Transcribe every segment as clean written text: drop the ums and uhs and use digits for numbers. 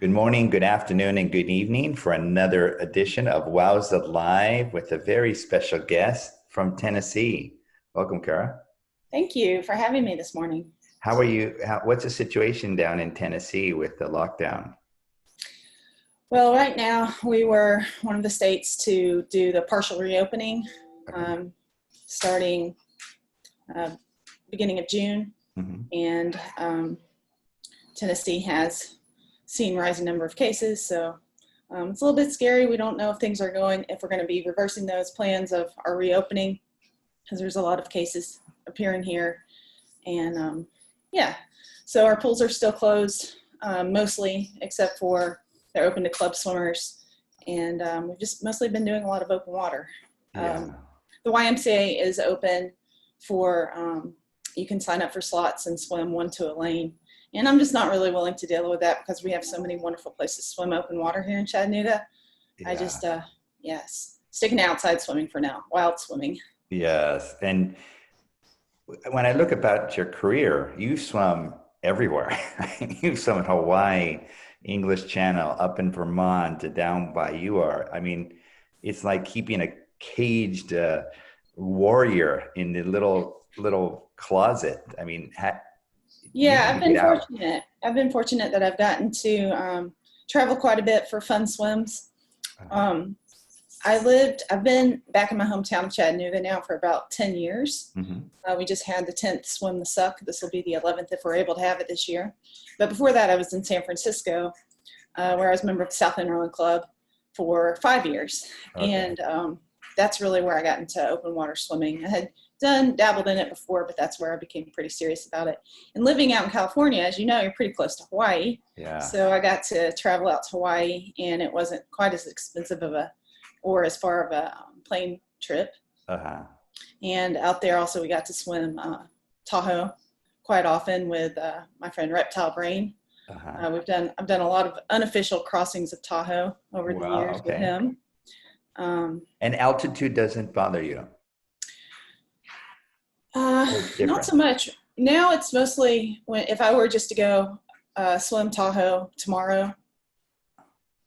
Good morning, good afternoon, and good evening for another edition of WOWSA Live with a very special guest from Tennessee. Welcome, Karah. Thank you for having me this morning. How are you? What's the situation down in Tennessee with the lockdown? Well, right now we were one of the states to do the partial reopening Okay. starting uh, beginning of June. Hmm. And Tennessee has seen rising number of cases. So it's a little bit scary. We don't know if we're going to be reversing those plans of our reopening because there's a lot of cases appearing here. And yeah, so our pools are still closed mostly, except for they're open to club swimmers. And we've just mostly been doing a lot of open water. Yeah. The YMCA is open for, you can sign up for slots and swim one to a lane. And I'm just not really willing to deal with that because we have so many wonderful places to swim open water here in Chattanooga. I Yeah. just, yes, sticking to outside swimming for now, wild swimming. Yes. And when I look about your career, you swum everywhere. You swum in Hawaii, English Channel, up in Vermont, to down by you are. I mean, it's like keeping a caged warrior in the little closet. I mean, you Yeah, need I've to get been out. fortunate. I've been fortunate that I've gotten to travel quite a bit for fun swims. Uh, Um, I've been back in my hometown of Chattanooga now for about 10 years. mhm. We just had the 10th swim the suck. This will be the 11th if we're able to have it this year. But before that, I was in San Francisco, where I was a member of the South End Rowing Club for 5 years. Okay. And that's really where I got into open water swimming. I had dabbled in it before, but that's where I became pretty serious about it. And living out in California, as you know, you're pretty close to Hawaii. Yeah. So I got to travel out to Hawaii, and it wasn't quite as expensive or as far of a plane trip. Uh-huh. And out there also we got to swim Tahoe quite often with my friend Reptile Brain. Uh-huh. I've done a lot of unofficial crossings of Tahoe over the Wow. years with Okay. him. Um, And altitude doesn't bother you, or it's Not different. so much. Now it's mostly if I were just to go swim Tahoe tomorrow,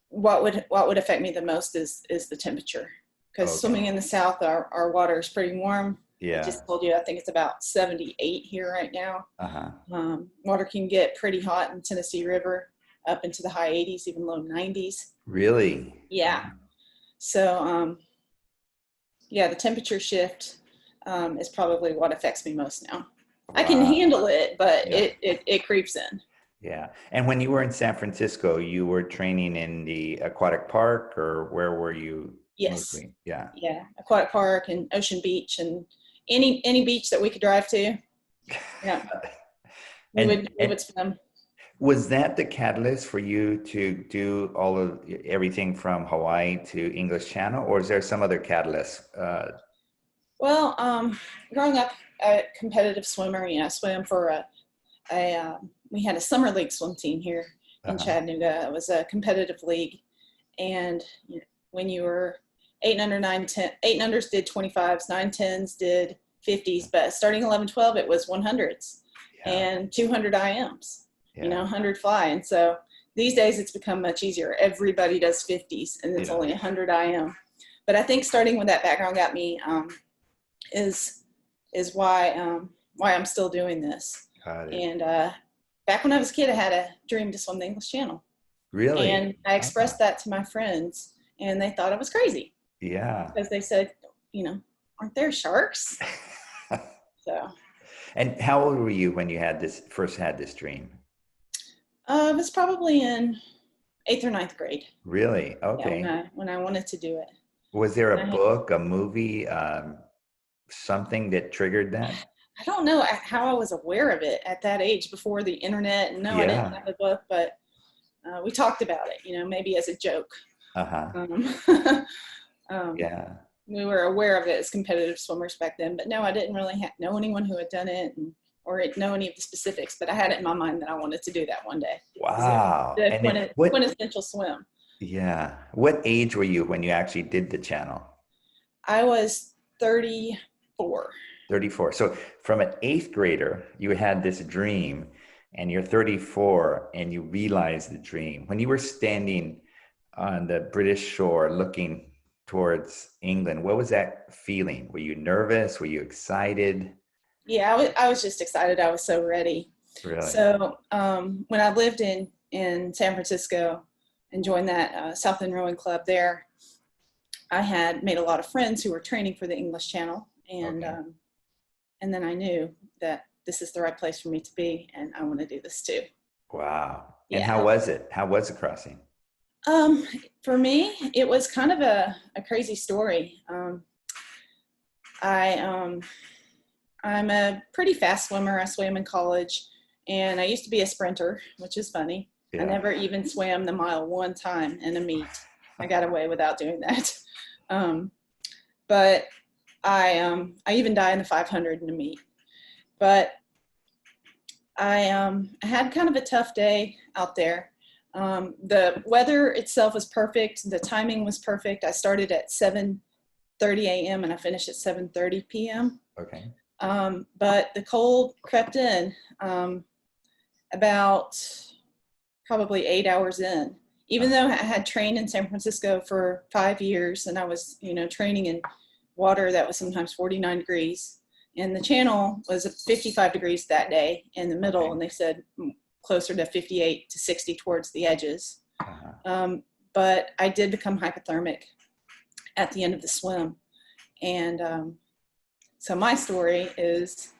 what would affect me the most is the temperature. Because Okay. swimming in the south, our water is pretty warm. I Yeah. just told you I think it's about 78 here right now. Uh-huh. Water can get pretty hot in Tennessee River, up into the high 80s, even low 90s. Really? Yeah. So yeah, the temperature shift is probably what affects me most now. I can Wow. handle it, but Yeah. it creeps in. Yeah. And when you were in San Francisco, you were training in the Aquatic Park, or where were you Yes. mostly? Yeah. Yeah. Aquatic Park and Ocean Beach and any beach that we could drive to. Yeah. We And would swim. was that the catalyst for you to do all of everything from Hawaii to English Channel, or is there some other catalyst? Well, growing up a competitive swimmer, I swam for we had a summer league swim team here in Uh-huh. Chattanooga. It was a competitive league. And when you were 8 under 910, 8 unders did 25s, 910s did 50s, but starting 11, 12, it was 100s Yeah. and 200 IMs, Yeah. 100 fly. And so these days it's become much easier. Everybody does 50s and it's Yeah. only 100 IM. But I think starting with that background got me is why I'm still doing this. Got it. And back when I was a kid, I had a dream to swim the English Channel, Really? and I Ah, expressed that to my friends, and they thought I was crazy yeah. because they said, aren't there sharks? So And how old were you when you first had this dream? I was probably in eighth or ninth grade. Really? Yeah, Okay. when I wanted to do it. Was there And a book, a movie, something that triggered that? I don't know how I was aware of it at that age before the internet. And no, I didn't Yeah. have a book, but we talked about it, maybe as a joke. Uh-huh. Um, um, Yeah. we were aware of it as competitive swimmers back then, but no, I didn't really know anyone who had done it or know any of the specifics, but I had it in my mind that I wanted to do that one day because it was Wow. the And then what, quintessential swim. yeah. What age were you when you actually did the channel? I was 34. 34. So from an eighth grader, you had this dream, and you're 34 and you realize the dream. When you were standing on the British shore looking towards England, what was that feeling? Were you nervous? Were you excited? Yeah, I was just excited. I was so ready. Really? So when I lived in San Francisco and joined that South End Rowing Club there, I had made a lot of friends who were training for the English Channel, Okay. and then I knew that this is the right place for me to be, and I want to do this too. Wow. And Yeah. how was it? How was the crossing? Um, for me, it was kind of a crazy story. I I'm a pretty fast swimmer. I swam in college, and I used to be a sprinter, which is funny. I Yeah. never even swam the mile one time in a meet. I got away without doing that. Um, but I even died in the 500 in a meet. But I had kind of a tough day out there. The weather itself was perfect. The timing was perfect. I started at 7:30 a.m. and I finished at 7:30 p.m. Okay. But the cold crept in about probably 8 hours in. Even though I had trained in San Francisco for 5 years and I was, training in water that was sometimes 49 degrees, and the channel was 55 degrees that day in the middle, Okay. and they said closer to 58 to 60 towards the edges. Uh-huh. But I did become hypothermic at the end of the swim. And so my story is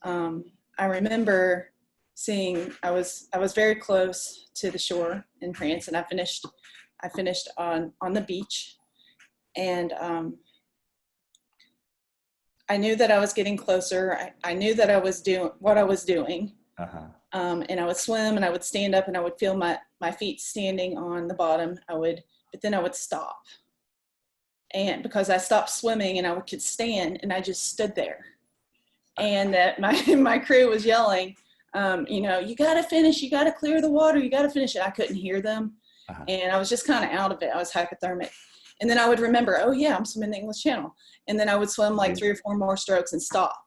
I remember seeing I was very close to the shore in France, and I finished on the beach, and I knew that I was getting closer. I knew that I was doing what I was doing. Uh-huh. And I would swim and I would stand up and I would feel my feet standing on the bottom. But then I would stop. And because I stopped swimming and I could stand, and I just stood there. And that my crew was yelling, you got to finish, you got to clear the water, you got to finish it. I couldn't hear them. Uh-huh. And I was just kind of out of it. I was hypothermic. And then I would remember, oh yeah, I'm swimming the English Channel. And then I would swim like 3 or 4 more strokes and stop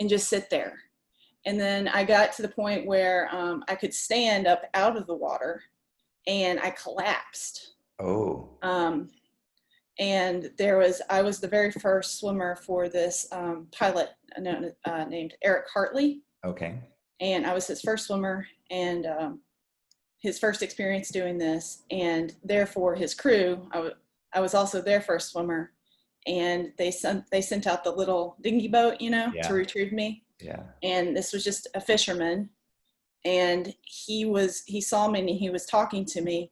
and just sit there. And then I got to the point where I could stand up out of the water, and I collapsed. Oh. And I was the very first swimmer for this pilot named Eric Hartley. Okay. And I was his first swimmer and his first experience doing this. And therefore his crew, I was also their first swimmer. And they sent out the little dinghy boat, Yeah. to retrieve me. Yeah. And this was just a fisherman. And he saw me and he was talking to me.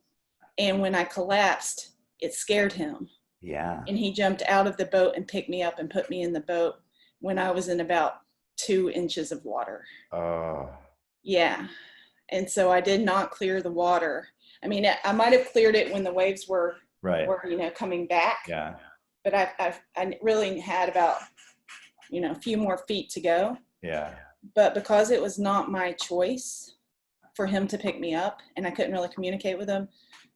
And when I collapsed, it scared him. Yeah. And he jumped out of the boat and picked me up and put me in the boat when I was in about 2 inches of water. Oh. Yeah. And so I did not clear the water. I mean, I might have cleared it when the waves were Right. coming back. Yeah. But I really had about, a few more feet to go. Yeah. But because it was not my choice for him to pick me up and I couldn't really communicate with him,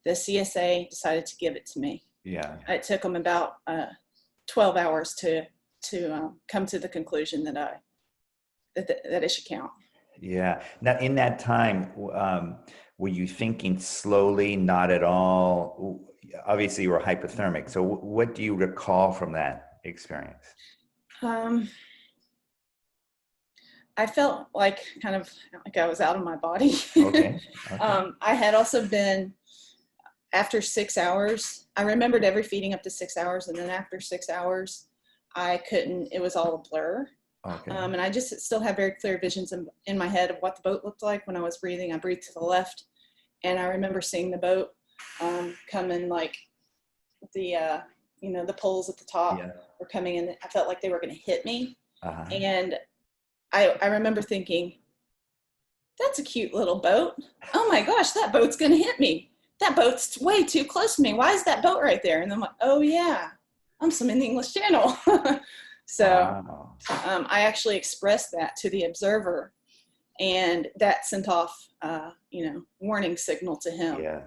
the CSA decided to give it to me. Yeah. It took them about 12 hours to come to the conclusion that it should count. Yeah. Now, in that time, were you thinking slowly? Not at all. Obviously, you were hypothermic. So, what do you recall from that experience? I felt like kind of like I was out of my body. Okay. Okay. I had also been, after 6 hours, I remembered every feeding up to 6 hours, and then after 6 hours, I couldn't. It was all a blur. Okay. And I just still have very clear visions in my head of what the boat looked like when I was breathing. I breathed to the left, and I remember seeing the boat coming, like the poles at the top were coming in. I felt like they were going to hit me. Uh-huh. And I remember thinking, that's a cute little boat. Oh my gosh, that boat's going to hit me. That boat's way too close to me. Why is that boat right there? And I'm like, oh yeah, I'm swimming the English Channel. So Wow. I actually expressed that to the observer, and that sent off, warning signal to him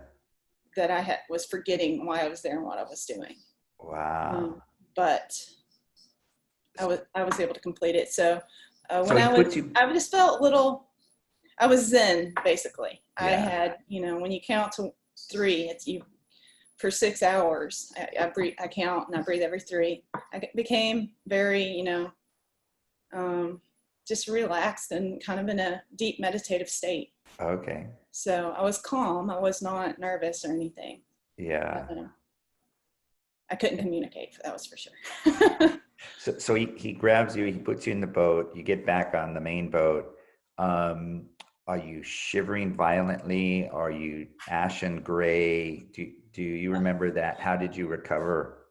that I was forgetting why I was there and what I was doing. Wow. But I was able to complete it. So when So I just felt a little, I was zen, basically. I Yeah. had, when you count to 3, it's you for 6 hours. I breathe, I count, and I breathe every 3. I became very, just relaxed and kind of in a deep meditative state. Okay. So I was calm. I was not nervous or anything. Yeah. But, I couldn't communicate. That was for sure. So he grabs you, he puts you in the boat, you get back on the main boat. Um, are you shivering violently? Are you ashen gray? Do you remember that? How did you recover?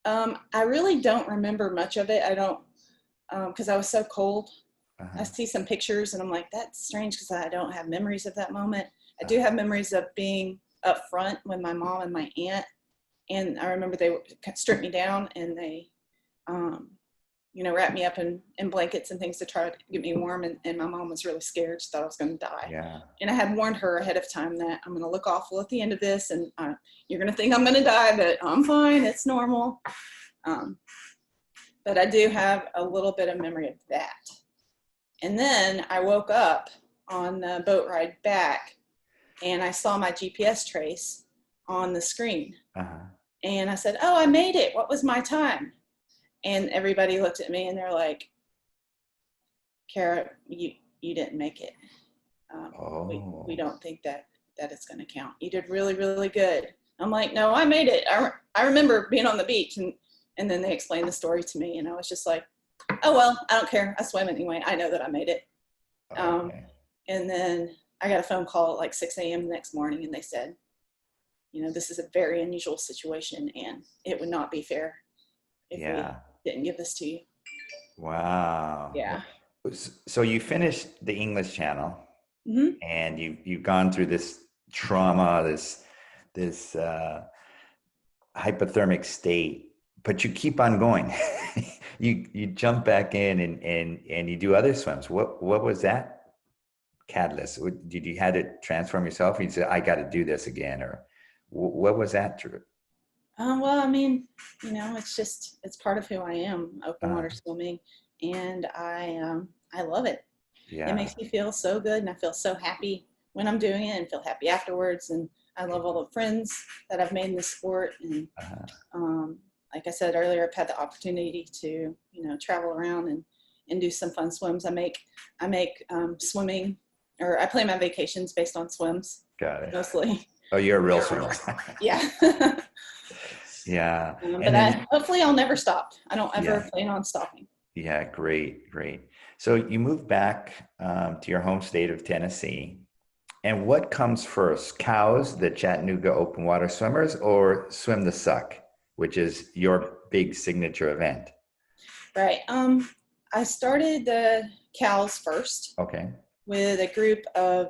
I really don't remember much of it. I don't, because I was so cold. I Uh-huh. see some pictures and I'm like, that's strange because I don't have memories of that moment. I do Uh-huh. have memories of being up front with my mom and my aunt. And I remember they stripped me down and they, um, wrapped me up in blankets and things to try to get me warm. And my mom was really scared. She thought I was going to die. Yeah. And I had warned her ahead of time that I'm going to look awful at the end of this. And you're going to think I'm going to die, but I'm fine. It's normal. Um, but I do have a little bit of memory of that. And then I woke up on the boat ride back and I saw my GPS trace on the screen. Uh-huh. And I said, oh, I made it. What was my time? And everybody looked at me and they're like, Karah, you didn't make it. We Oh. don't think that it's going to count. You did really, really good. I'm like, no, I made it. I remember being on the beach and then they explained the story to me and I was just like, oh, well, I don't care. I swam anyway. I know that I made it. Okay. And then I got a phone call at like 6 a.m. the next morning and they said, this is a very unusual situation and it would not be fair if we Yeah. didn't give this to you. Wow. Yeah. So you finished the English Channel Mm-hmm. and you've gone through this trauma, this hypothermic state, but you keep on going. You jump back in and you do other swims. What was that catalyst? Did you had to transform yourself? You said, I got to do this again, or what was that true? Well, I mean, it's part of who I am, open Uh, water swimming, and I love it. It yeah. makes me feel so good, and I feel so happy when I'm doing it, and feel happy afterwards. And I love all the friends that I've made in this sport. And Uh, um, like I said earlier, I've had the opportunity to travel around and do some fun swims. I make swimming, or I plan my vacations based on swims got it. mostly. Oh, you're a real swimmer. Yeah. Yeah. But And then, hopefully I'll never stop. I don't ever yeah, plan on stopping. yeah, great, great. So you moved back to your home state of Tennessee. And what comes first, cows, the Chattanooga open water swimmers, or swim the suck, which is your big signature event? Right. I started the cows first Okay. with a group of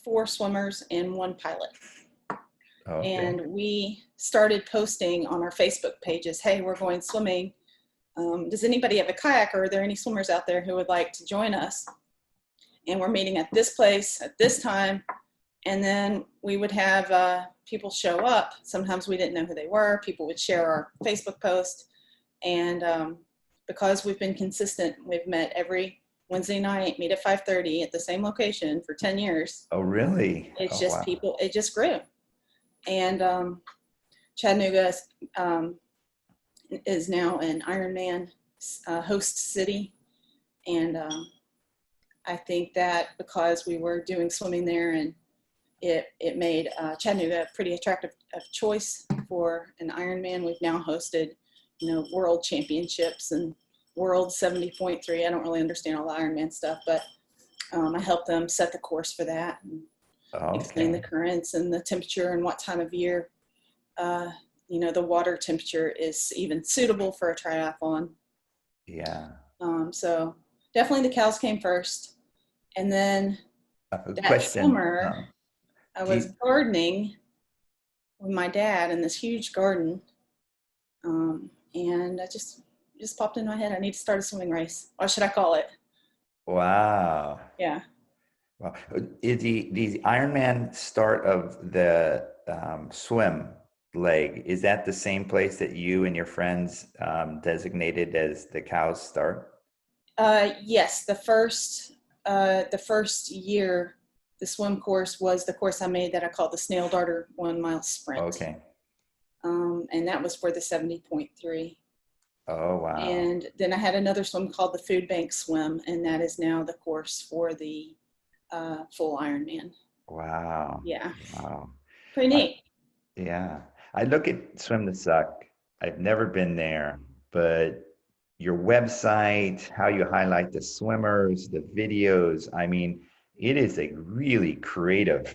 4 swimmers and 1 pilot. Okay. And we started posting on our Facebook pages, hey, we're going swimming. Does anybody have a kayak, or are there any swimmers out there who would like to join us? And we're meeting at this place at this time. And then we would have people show up. Sometimes we didn't know who they were. People would share our Facebook post. And because we've been consistent, we've met every Wednesday night, meet at 5:30 at the same location for 10 years. Oh, really? It's Oh, just wow. people, it just grew. And Chattanooga is now an Ironman host city. And I think that because we were doing swimming there, and it made Chattanooga a pretty attractive choice for an Ironman. We've now hosted, world championships and world 70.3. I don't really understand all the Ironman stuff, but I helped them set the course for that and explain the Okay. currents and the temperature and what time of year, the water temperature is even suitable for a triathlon. Yeah. So definitely the cows came first. And then that Question. summer, I Do was you, gardening with my dad in this huge garden. And I just popped in my head, I need to start a swimming race. What should I call it? wow. Yeah. Wow. Is the Ironman start of the swim leg, is that the same place that you and your friends designated as the cows start? Yes, the first year, the swim course was the course I made that I called the Snail Darter 1 mile sprint. Okay. And that was for the 70.3. Oh, wow. And then I had another swim called the Food Bank Swim, and that is now the course for the full Ironman. Wow. Yeah, Wow. pretty I, neat. yeah. I look at Swim the Suck. I've never been there, but your website, how you highlight the swimmers, the videos, I mean, it is a really creative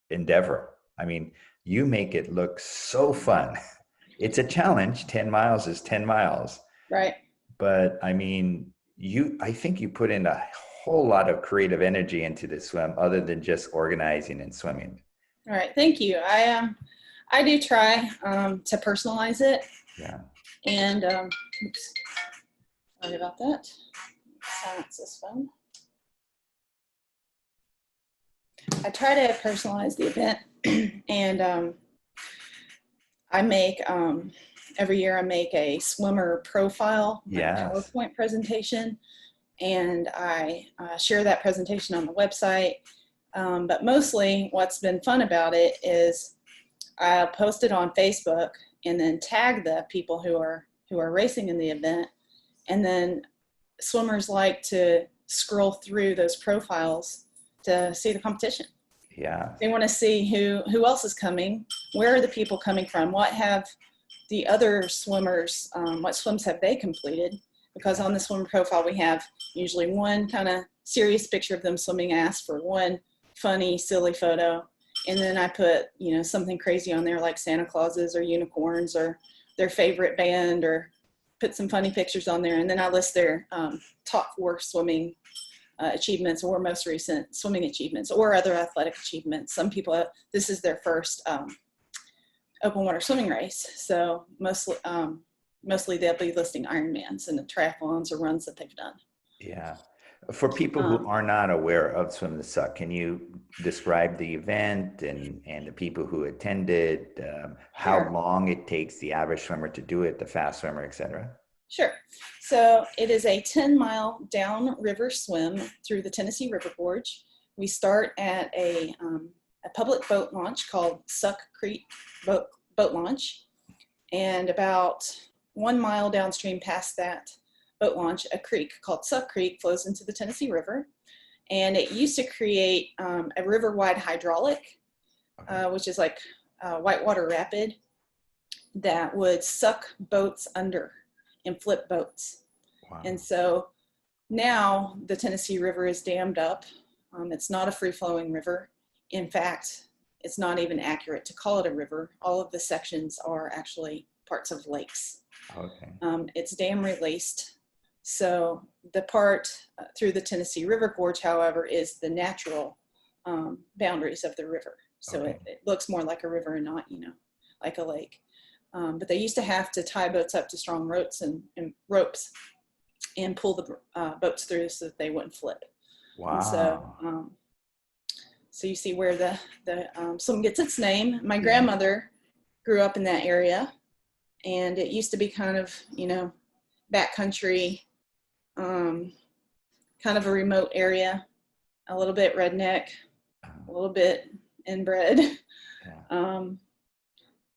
endeavor. I mean, you make it look so fun. It's a challenge. 10 miles is 10 miles. Right. But I mean, I think you put in a whole lot of creative energy into the swim other than just organizing and swimming. All right. Thank you. I do try to personalize it, Yeah. and oops, sorry about that. Silence this phone. I try to personalize the event, and I make every year I make a swimmer profile, like Yes. PowerPoint presentation, and I share that presentation on the website. But mostly, what's been fun about it is I post it on Facebook and then tag the people who are racing in the event, and then swimmers like to scroll through those profiles to see the competition. Yeah. They want to see who else is coming, where are the people coming from, what have the other swimmers, what swims have they completed? Because on the swimmer profile, we have usually one kind of serious picture of them swimming. I ask for one funny, silly photo. And then I put, something crazy on there like Santa Clauses or unicorns or their favorite band, or put some funny pictures on there. And then I list their top 4 swimming achievements, or most recent swimming achievements, or other athletic achievements. Some people, this is their first open water swimming race. So mostly they'll be listing Ironmans and the triathlons or runs that they've done. Yeah. For people who Um, are not aware of Swim the Suck, can you describe the event and the people who attended, how sure, long it takes the average swimmer to do it, the fast swimmer, etc.? sure. So it is a 10-mile downriver swim through the Tennessee River Gorge. We start at a public boat launch called Suck Creek Boat Launch. And about 1 mile downstream past that boat launch, a creek called Suck Creek flows into the Tennessee River. And it used to create a river-wide hydraulic, Okay. which is like a whitewater rapid that would suck boats under and flip boats. And Wow. so now the Tennessee River is dammed up. It's not a free-flowing river. In fact, it's not even accurate to call it a river. All of the sections are actually parts of lakes. Okay. It's dam released. So the part through the Tennessee River Gorge, however, is the natural boundaries of the river. So Okay. it looks more like a river and not, like a lake. But they used to have to tie boats up to strong ropes and ropes and pull the boats through so that they wouldn't flip. And Wow. so you see where the swim gets its name. My Yeah. grandmother grew up in that area, and it used to be kind of, backcountry, kind of a remote area, a little bit redneck, a little bit inbred. Yeah.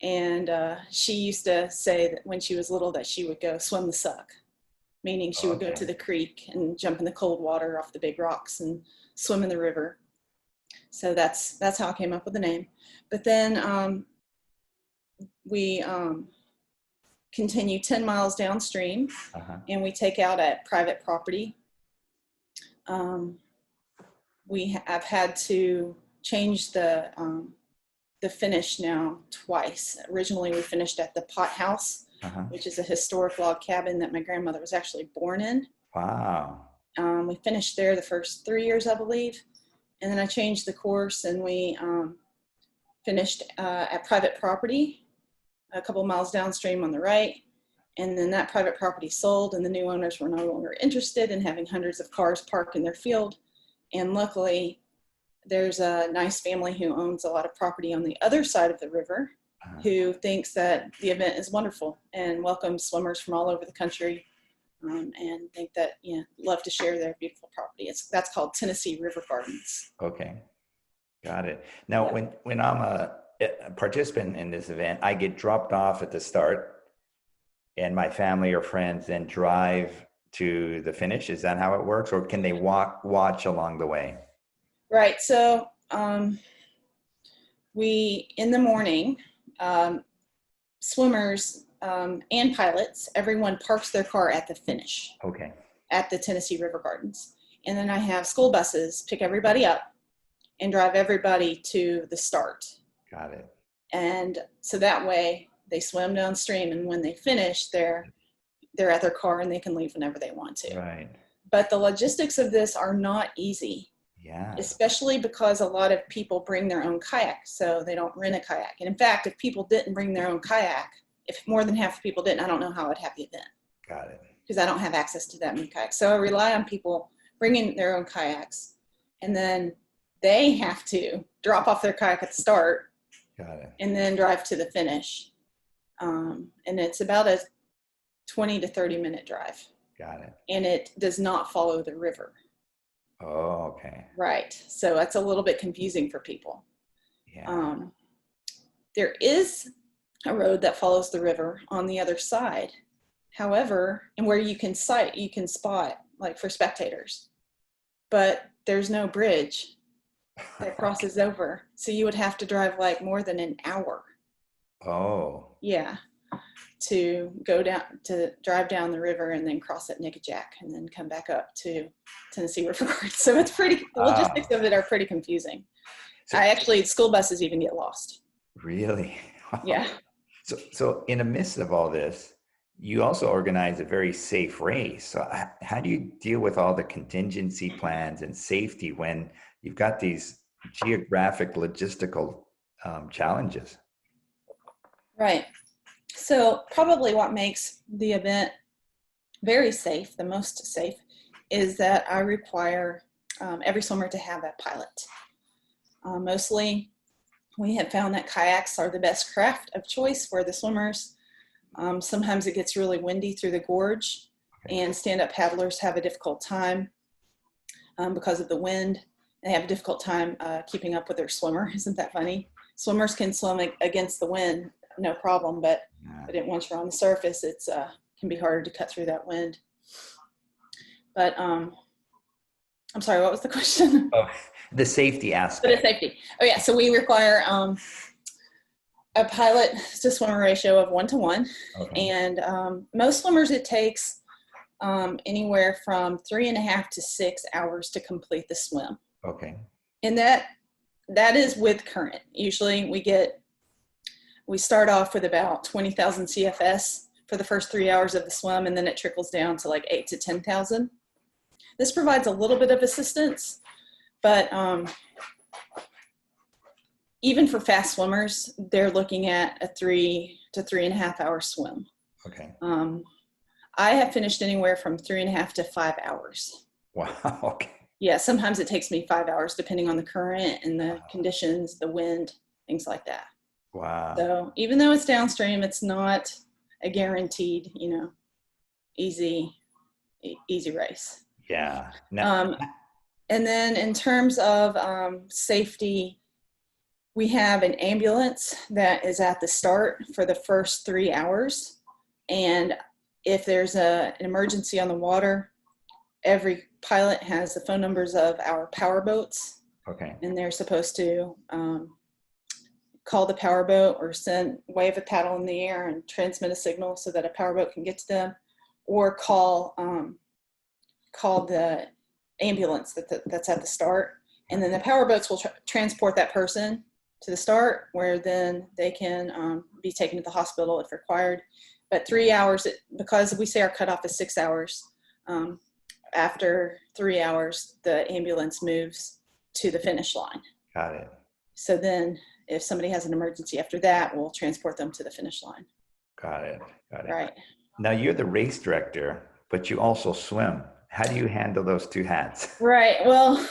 And she used to say that when she was little that she would go swim the suck, meaning she would go to Okay. the creek and jump in the cold water off the big rocks and swim in the river. So that's how I came up with the name. But then we continue 10 miles downstream, Uh-huh. and we take out at private property. I've had to change the finish now twice. Originally, we finished at the Pot House, Uh-huh. which is a historic log cabin that my grandmother was actually born in. Wow. We finished there the first 3 years, I believe. And then I changed the course, and we finished at private property a couple miles downstream on the right. And then that private property sold, and the new owners were no longer interested in having hundreds of cars parked in their field. And luckily, there's a nice family who owns a lot of property on the other side of the river, Uh-huh. who thinks that the event is wonderful and welcomes swimmers from all over the country and think that, love to share their beautiful property. That's called Tennessee River Gardens. Okay. Got it. Now, Yeah. when I'm a participant in this event, I get dropped off at the start, and my family or friends then drive to the finish. Is that how it works, or can they watch along the way? Right. So we, in the morning, swimmers and pilots, everyone parks their car at the finish Okay. at the Tennessee River Gardens. And then I have school buses pick everybody up and drive everybody to the start. Got it. And so that way they swim downstream, and when they finish, they're at their car and they can leave whenever they want to. Right. But the logistics of this are not easy, Yeah. especially because a lot of people bring their own kayak, so they don't rent a kayak. And in fact, if people didn't bring their own kayak, if more than half the people didn't, I don't know how I'd have the event. Got it. Because I don't have access to that many kayaks. So I rely on people bringing their own kayaks, and then they have to drop off their kayak at the start. Got it. And then drive to the finish. And it's about a 20 to 30-minute drive. Got it. And it does not follow the river. Oh, okay. Right. So that's a little bit confusing for people. Yeah. There is a road that follows the river on the other side. However, and where you can spot, like for spectators. But there's no bridge that crosses over. So you would have to drive like more than an hour. Oh. Yeah. To drive down the river and then cross at Nickajack and then come back up to Tennessee River Gardens. So it's the logistics of it are pretty confusing. So, school buses even get lost. Really? Yeah. So in the midst of all this, you also organize a very safe race. So how do you deal with all the contingency plans and safety when you've got these geographic logistical challenges? Right. So probably what makes the event very safe, the most safe, is that I require every swimmer to have a pilot. Mostly, we have found that kayaks are the best craft of choice for the swimmers. Sometimes it gets really windy through the gorge, and stand-up paddlers have a difficult time because of the wind. They have a difficult time keeping up with their swimmer. Isn't that funny? Swimmers can swim against the wind, no problem, but once you're on the surface, it's can be harder to cut through that wind. But I'm sorry, what was the question? Oh, the safety aspect. The safety. Oh yeah, so we require a pilot to swimmer ratio of 1-to-1, and most swimmers it takes anywhere from 3.5 to 6 hours to complete the swim. Okay. And that is with current. Usually we start off with about 20,000 CFS for the first 3 hours of the swim, and then it trickles down to like 8 to 10,000. This provides a little bit of assistance, but even for fast swimmers, they're looking at a 3 to 3.5 hour swim. Okay. I have finished anywhere from 3.5 to 5 hours. Wow. Okay. Yeah, sometimes it takes me 5 hours depending on the current and the conditions, the wind, things like that. Wow. So even though it's downstream, it's not a guaranteed, easy race. Yeah. And then in terms of safety, we have an ambulance that is at the start for the first 3 hours. And if there's an emergency on the water, every pilot has the phone numbers of our power boats. Okay. And they're supposed to call the power boat or wave a paddle in the air and transmit a signal so that a power boat can get to them, or call the ambulance that's at the start. And then the power boats will transport that person to the start, where then they can be taken to the hospital if required. But 3 hours, because we say our cutoff is 6 hours, after 3 hours, the ambulance moves to the finish line. Got it. So then if somebody has an emergency after that, we'll transport them to the finish line. Got it. Right. Now you're the race director, but you also swim. How do you handle those two hats? Right. Well,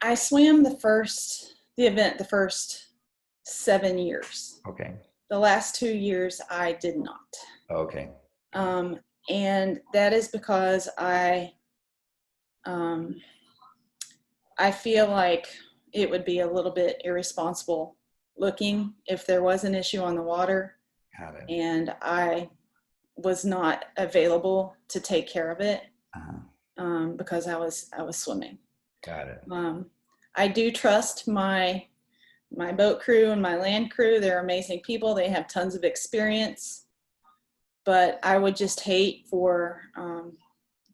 I swam the first 7 years. Okay. The last 2 years, I did not. Okay. And that is because I feel like it would be a little bit irresponsible looking if there was an issue on the water Got it. and I was not available to take care of it because I was swimming. Got it. I do trust my boat crew and my land crew. They're amazing people. They have tons of experience, but I would just hate for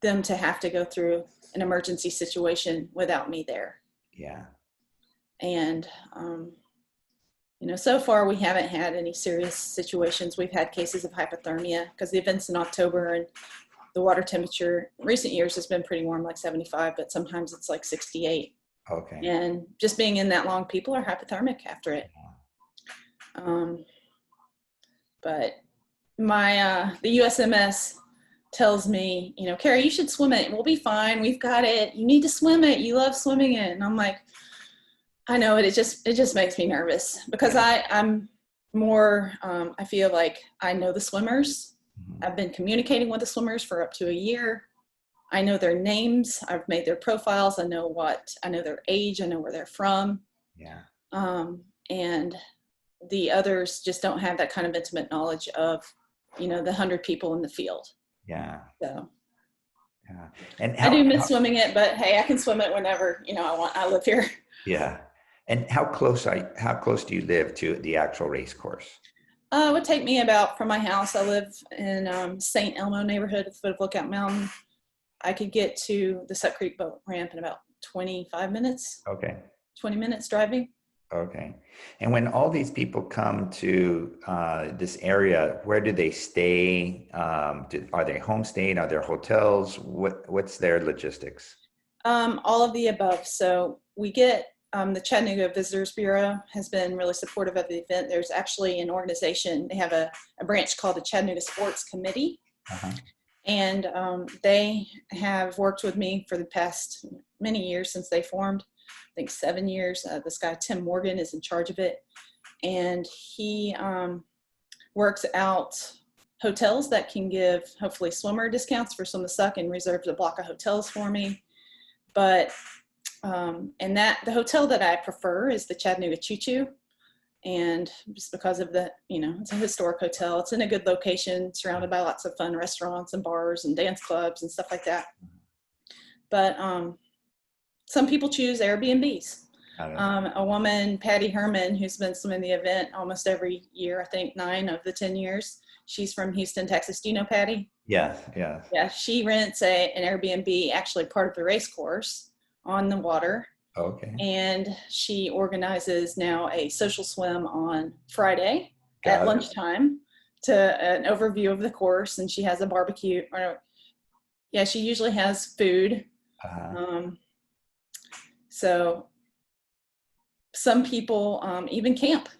them to have to go through an emergency situation without me there. Yeah. And, so far we haven't had any serious situations. We've had cases of hypothermia because the event's in October and the water temperature in recent years has been pretty warm, like 75, but sometimes it's like 68. Okay. And just being in that long, people are hypothermic after it. But the USMS tells me, Karah, you should swim it. We'll be fine. We've got it. You need to swim it. You love swimming it. And I'm like, I know it. It just makes me nervous because I'm more, I feel like I know the swimmers. I've been communicating with the swimmers for up to a year. I know their names. I've made their profiles. I know their age. I know where they're from. Yeah. And the others just don't have that kind of intimate knowledge of, the 100 people in the field. Yeah. So. Yeah. And I do miss swimming it, but hey, I can swim it whenever, I want. I live here. Yeah. And how close do you live to the actual race course? It would take me from my house. I live in St. Elmo neighborhood at the foot of Lookout Mountain. I could get to the Suck Creek boat ramp in about 25 minutes. Okay. 20 minutes driving. Okay. And when all these people come to this area, where do they stay? Are they homestaying? Are there hotels? What's their logistics? All of the above. So we get the Chattanooga Visitors Bureau has been really supportive of the event. There's actually an organization. They have a branch called the Chattanooga Sports Committee. And they have worked with me for the past many years since they formed. I think 7 years. This guy, Tim Morgan, is in charge of it. And he works out hotels that can give, hopefully, swimmer discounts for Swim the Suck and reserves a block of hotels for me. But, and the hotel that I prefer is the Chattanooga Choo Choo. And just because of it's a historic hotel. It's in a good location, surrounded by lots of fun restaurants and bars and dance clubs and stuff like that. But some people choose Airbnbs. A woman, Patty Herman, who's been swimming the event almost every year, I think 9 of the 10 years. She's from Houston, Texas. Do you know Patty? Yes, yes. Yeah, she rents an Airbnb, actually part of the race course on the water. Okay. And she organizes now a social swim on Friday at lunchtime to an overview of the course. And she has a barbecue. She usually has food. So some people even camp,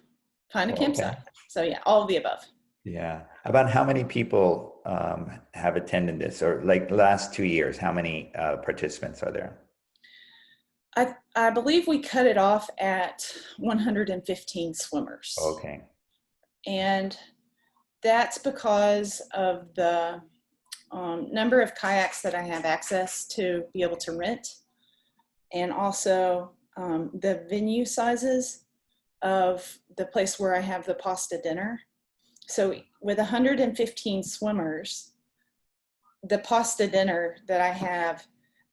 find a campsite. So yeah, all of the above. Yeah. About how many people have attended this, or like the last 2 years, how many participants are there? I believe we cut it off at 115 swimmers. Okay. And that's because of the number of kayaks that I have access to be able to rent, and also the venue sizes of the place where I have the pasta dinner. So with 115 swimmers, the pasta dinner that I have,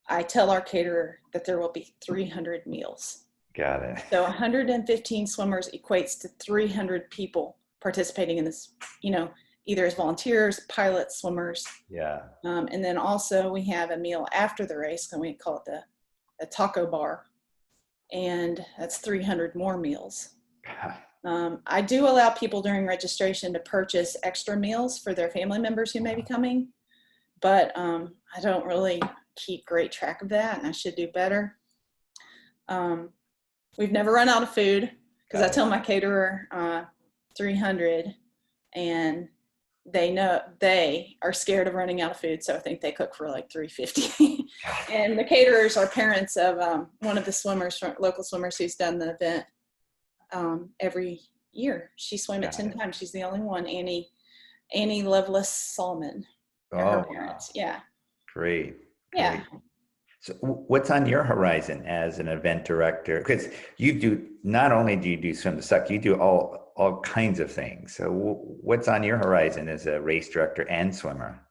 I tell our caterer that there will be 300 meals. Got it. So 115 swimmers equates to 300 people participating in this, either as volunteers, pilots, swimmers. Yeah. And then also we have a meal after the race, and we call it the taco bar. And that's 300 more meals. I do allow people during registration to purchase extra meals for their family members who may be coming, but I don't really keep great track of that, and I should do better. We've never run out of food because I tell my caterer 300, and they know they are scared of running out of food, so I think they cook for like 350. And the caterers are parents of one of the swimmers, local swimmers, who's done the event every year. She swam it 10 times. She's the only one, Annie Loveless Salmon. her Oh, wow. parents. Yeah. Great. Yeah. Great. So what's on your horizon as an event director? Because you do, not only do you do swim to suck, you do all kinds of things. So what's on your horizon as a race director and swimmer?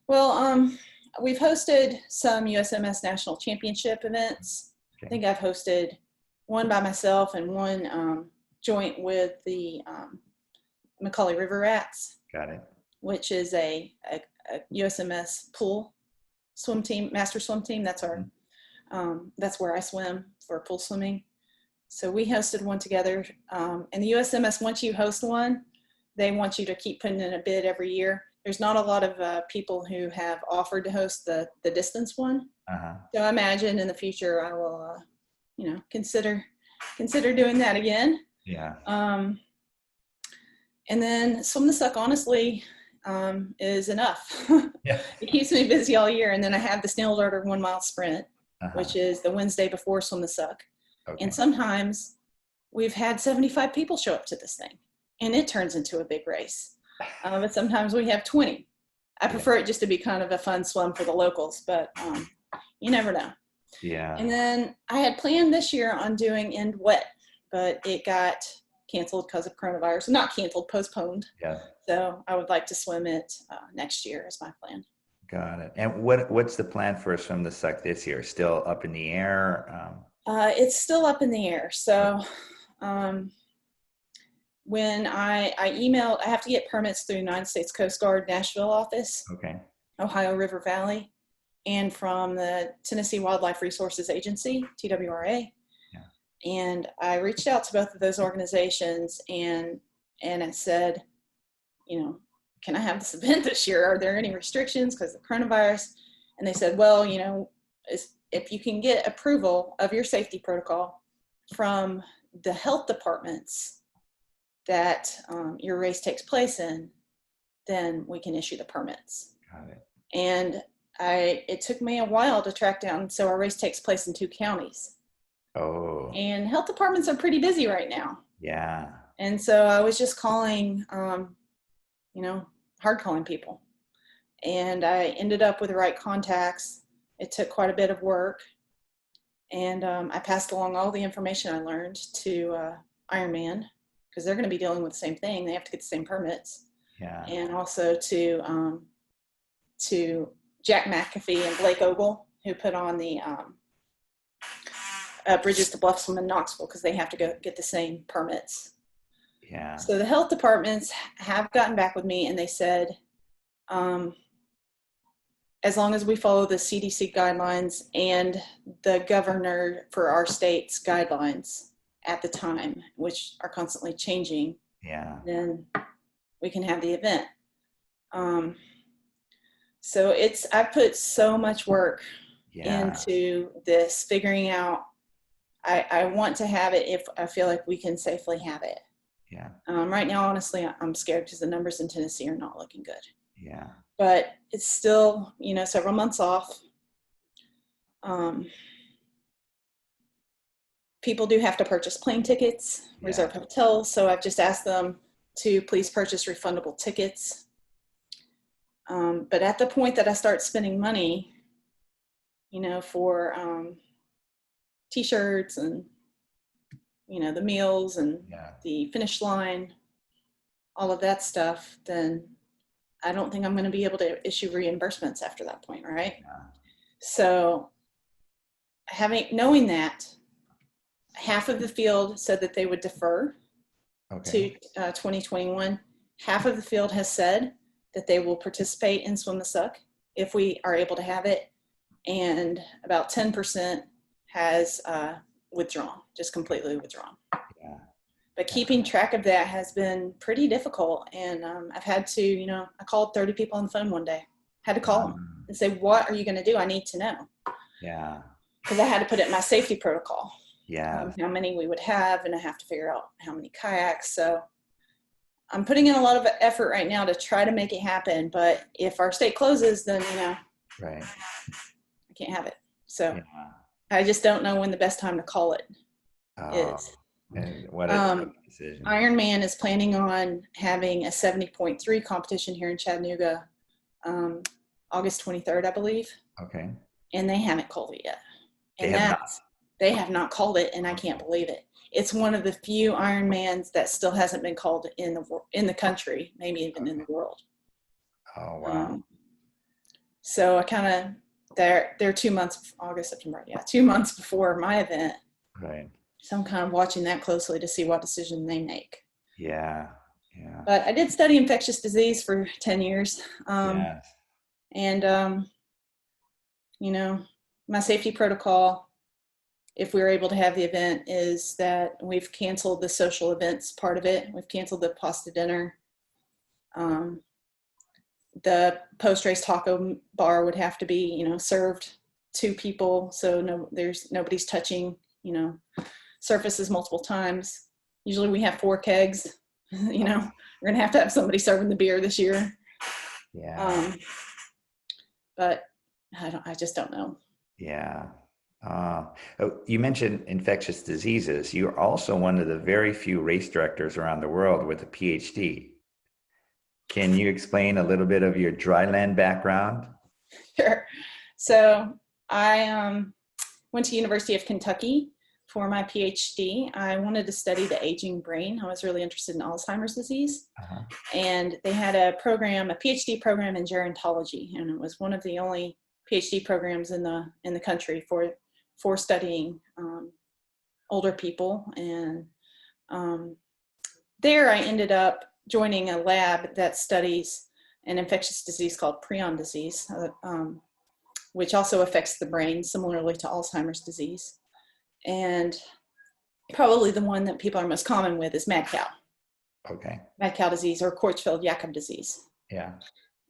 Well, we've hosted some USMS national championship events. I Okay. think I've hosted one by myself and one joint with the McCallie River Rats, Got it. which is a USMS pool swim team, master swim team. Mhm. That's where I swim for pool swimming. So we hosted one together. And the USMS, once you host one, they want you to keep putting in a bid every year. There's not a lot of people who have offered to host the distance one. Uh-huh. So I imagine in the future I will, consider doing that again. Yeah. And then swim the suck, honestly, is enough. Yeah. It keeps me busy all year. And then I have the snail darter 1 mile sprint, Uh-huh. which is the Wednesday before swim the suck. And Okay. sometimes we've had 75 people show up to this thing and it turns into a big race. But sometimes we have 20. I Yeah. prefer it just to be kind of a fun swim for the locals, but you never know. Yeah. And then I had planned this year on doing End Wet, but it got canceled because of coronavirus. Not canceled, postponed. Yeah. So I would like to swim it next year is my plan. Got it. And what's the plan for Swim the Suck this year? Still up in the air? It's still up in the air. So when I emailed, I have to get permits through the United States Coast Guard Nashville office, Okay. Ohio River Valley, and from the Tennessee Wildlife Resources Agency, TWRA. Yeah. And I reached out to both of those organizations and I said, can I have this event this year? Are there any restrictions because of the coronavirus? And they said, well, if you can get approval of your safety protocol from the health departments that your race takes place in, then we can issue the permits. Got it. And it took me a while to track down. So our race takes place in 2 counties. Oh, And health departments are pretty busy right now. yeah. And so I was just calling, hard calling people. And I ended up with the right contacts. It took quite a bit of work. And I passed along all the information I learned to Ironman, because they're going to be dealing with the same thing. They have to get the same permits. Yeah. And also to Jack McAfee and Blake Ogle, who put on the Bridges to Bluffsville in Knoxville, because they have to go get the same permits. Yeah. So the health departments have gotten back with me and they said, as long as we follow the CDC guidelines and the governor for our state's guidelines at the time, which are constantly changing, Yeah. then we can have the event. So I put so much work Yeah. into this, figuring out, I want to have it if I feel like we can safely have it. Yeah. Right now, honestly, I'm scared because the numbers in Tennessee are not looking good. Yeah. But it's still, several months off. People do have to purchase plane tickets, reserve hotels. So I've just asked them to please purchase refundable tickets. But at the point that I start spending money, for t-shirts and, the meals and the finish line, all of that stuff, then I don't think I'm going to be able to issue reimbursements after that point, right? Yeah. So knowing that, half of the field said that they would defer to 2021. Half of the field has said that they will participate in Swim the Suck if we are able to have it. And about 10% has withdrawn, just completely withdrawn. Yeah. But keeping track of that has been pretty difficult. And I've had to, I called 30 people on the phone one day. Had to call them and say, what are you going to do? I need to know. Yeah. Because I had to put it in my safety protocol. Yeah. How many we would have, and I have to figure out how many kayaks. So I'm putting in a lot of effort right now to try to make it happen. But if our state closes, then, Right. I can't have it. So I just don't know when the best time to call it is. And what a decision. Ironman is planning on having a 70.3 competition here in Chattanooga August 23rd, I believe. Okay. And they haven't called it yet. They And have not. they have not called it, and I can't believe it. It's one of the few Ironmans that still hasn't been called in the country, maybe even in the world. Oh, wow. So I kind of, they're 2 months, August, September, yeah, 2 months before my event. Right. So I'm kind of watching that closely to see what decision they make. Yeah. Yeah. But I did study infectious disease for 10 years. Yes. And, you know, my safety protocol, if we were able to have the event, is that we've canceled the social events part of it. We've canceled the pasta dinner. The post-race taco bar would have to be, served to people, so nobody's touching, surfaces multiple times. Usually we have 4 kegs. We're gonna have to have somebody serving the beer this year. Yeah. But I just don't know. Yeah. You mentioned infectious diseases. You're also one of the very few race directors around the world with a PhD. Can you explain a little bit of your dryland background? Sure. So I went to University of Kentucky for my PhD. I wanted to study the aging brain. I was really interested in Alzheimer's disease. Uh-huh. And they had a PhD program in gerontology, and it was one of the only PhD programs in the country for studying older people. And there I ended up joining a lab that studies an infectious disease called prion disease, which also affects the brain similarly to Alzheimer's disease. And probably the one that people are most common with is mad cow. Okay. Mad cow disease, or Creutzfeldt-Jakob disease. Yeah.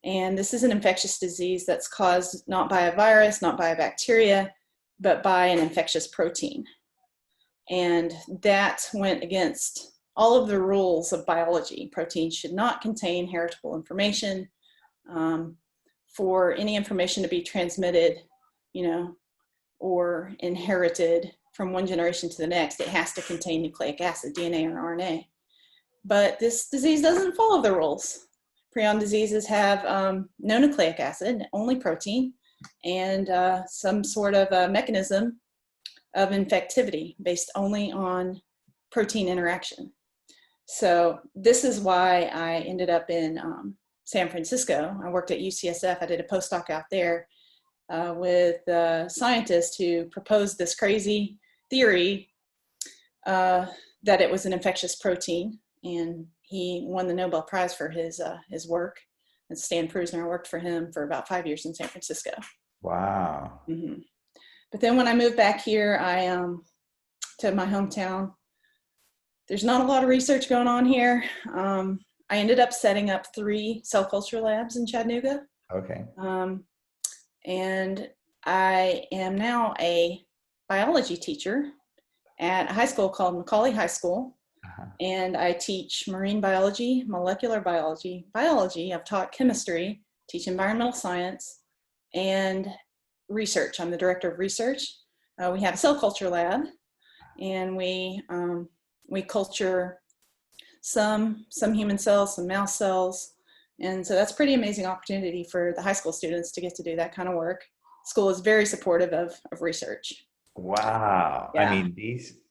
And this is an infectious disease that's caused not by a virus, not by a bacteria, but by an infectious protein. And that went against all of the rules of biology. Proteins should not contain heritable information. For any information to be transmitted, or inherited from one generation to the next, it has to contain nucleic acid, DNA or RNA. But this disease doesn't follow the rules. Prion diseases have no nucleic acid, only protein, and some sort of a mechanism of infectivity based only on protein interaction. So this is why I ended up in San Francisco. I worked at UCSF. I did a postdoc out there with scientists who proposed this crazy theory that it was an infectious protein, and he won the Nobel Prize for his work. And Stan Prusner worked for him for about 5 years in San Francisco. Wow. Mm-hmm. But then when I moved back here, to my hometown, there's not a lot of research going on here. I ended up setting up 3 cell culture labs in Chattanooga. Okay. And I am now a biology teacher at a high school called McCallie High School. Uh-huh. And I teach marine biology, molecular biology. I've taught chemistry, teach environmental science, and research. I'm the director of research. We have a cell culture lab, and we culture some human cells, some mouse cells. And so that's a pretty amazing opportunity for the high school students to get to do that kind of work. School is very supportive of research. Wow. Yeah. I mean,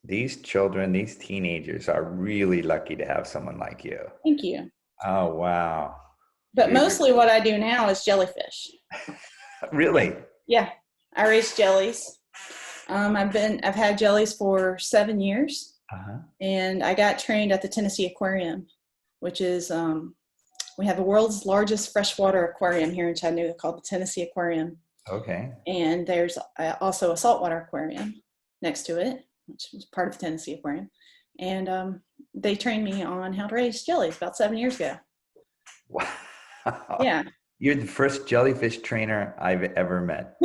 these children, these teenagers are really lucky to have someone like you. Thank you. Oh, wow. But mostly what I do now is jellyfish. Really? Yeah. I raise jellies. I've had jellies for 7 years. Uh-huh. And I got trained at the Tennessee Aquarium, which is, we have the world's largest freshwater aquarium here in Chattanooga called the Tennessee Aquarium. Okay. And there's also a saltwater aquarium next to it, which is part of the Tennessee Aquarium. And they trained me on how to raise jellies about 7 years ago. Wow. Yeah. You're the first jellyfish trainer I've ever met.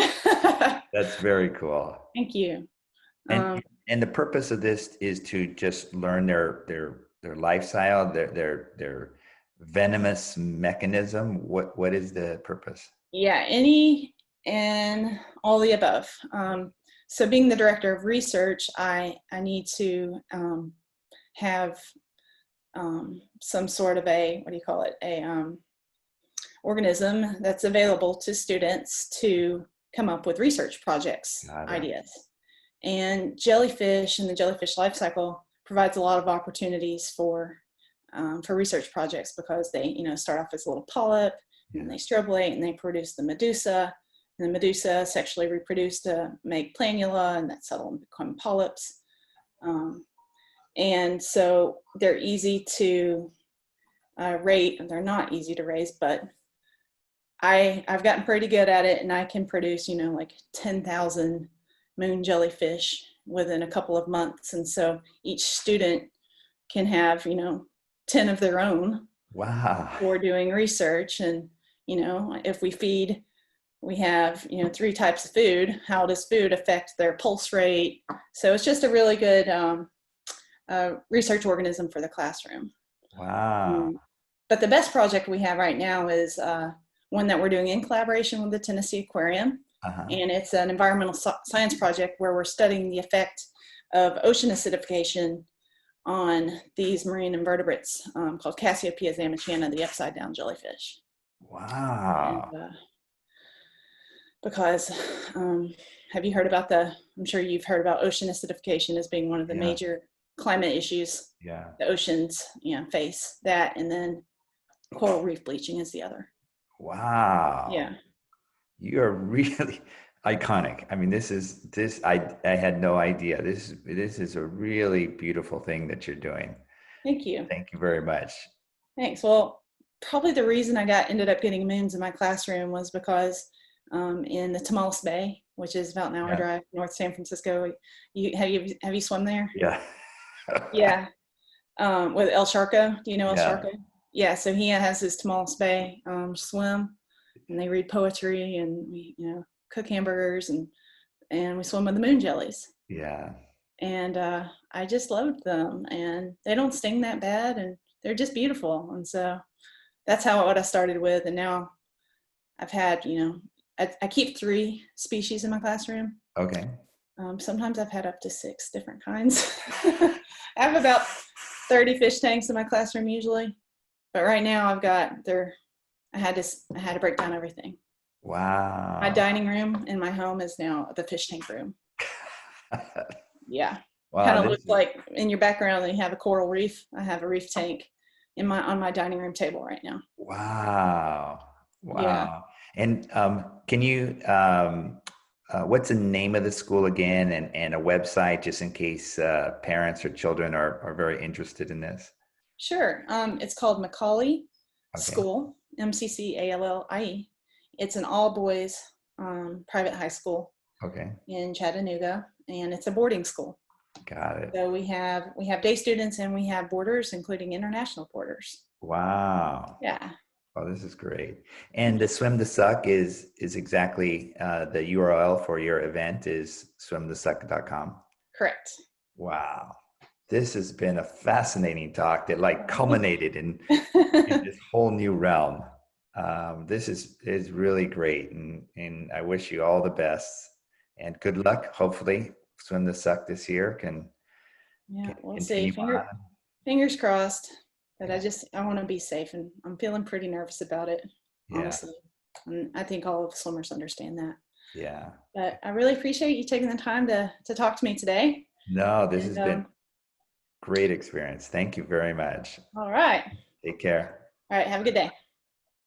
That's very cool. Thank you. And the purpose of this is to just learn their lifestyle, their venomous mechanism. What is the purpose? Yeah, any and all the above. So being the director of research, I need to have some sort of a organism that's available to students to come up with research projects, Got it. ideas. And jellyfish and the jellyfish life cycle provides a lot of opportunities for research projects because they, start off as a little polyp, Yeah. and they strobylate and they produce the medusa. And the medusa sexually reproduce to make planula, and that settle and become polyps. And so they're easy to rate. They're not easy to raise, but I've gotten pretty good at it, and I can produce, like 10,000 moon jellyfish within a couple of months. And so each student can have, 10 of their own Wow. for doing research. And, if we have, 3 types of food, how does food affect their pulse rate? So it's just a really good research organism for the classroom. Wow. But the best project we have right now is one that we're doing in collaboration with the Tennessee Aquarium. Uh-huh. And it's an environmental science project where we're studying the effect of ocean acidification on these marine invertebrates called Cassiopeia zamachana, the upside down jellyfish. Wow. And, because have you heard about I'm sure you've heard about ocean acidification as being one of the Yeah. major climate issues Yeah. the oceans face, that, and then coral reef bleaching is the other. Wow. Yeah. You're really iconic. I mean, I had no idea. This is a really beautiful thing that you're doing. Thank you. Thank you very much. Thanks. Well, probably the reason I ended up getting moons in my classroom was because in the Tamales Bay, which is about an hour drive north San Francisco, have you swum there? Yeah. Yeah. With El Charco. Do you know El Yeah. Charco? Yeah. So he has his Tamales Bay swim, and they read poetry, and we, cook hamburgers, and we swim with the moon jellies. Yeah. And I just loved them, and they don't sting that bad, and they're just beautiful. And so that's what I started with. And now I've had, I keep 3 species in my classroom. Okay. Sometimes I've had up to 6 different kinds. I have about 30 fish tanks in my classroom usually, but right now I had to break down everything. Wow. My dining room in my home is now the fish tank room. Yeah. Wow. Kind of looks like in your background you have a coral reef. I have a reef tank on my dining room table right now. Wow. Wow. Yeah. And can you what's the name of the school again, and a website, just in case parents or children are very interested in this? Sure. It's called McCallie Okay. School, McCallie. It's an all boys private high school Okay. in Chattanooga, and it's a boarding school. Got it. So we have day students, and we have boarders, including international boarders. Wow. Yeah. Oh, this is great. And the Swim the Suck is exactly the URL for your event is swimthesuck.com. Correct. Wow. This has been a fascinating talk that culminated in this whole new realm. This is really great, and I wish you all the best and good luck. Hopefully, Swim the Suck this year can We'll continue see. on. Fingers crossed. But I want to be safe, and I'm feeling pretty nervous about it, honestly. And I think all of the swimmers understand that. Yeah. But I really appreciate you taking the time to talk to me today. No, this has been great experience. Thank you very much. All right. Take care. All right. Have a good day.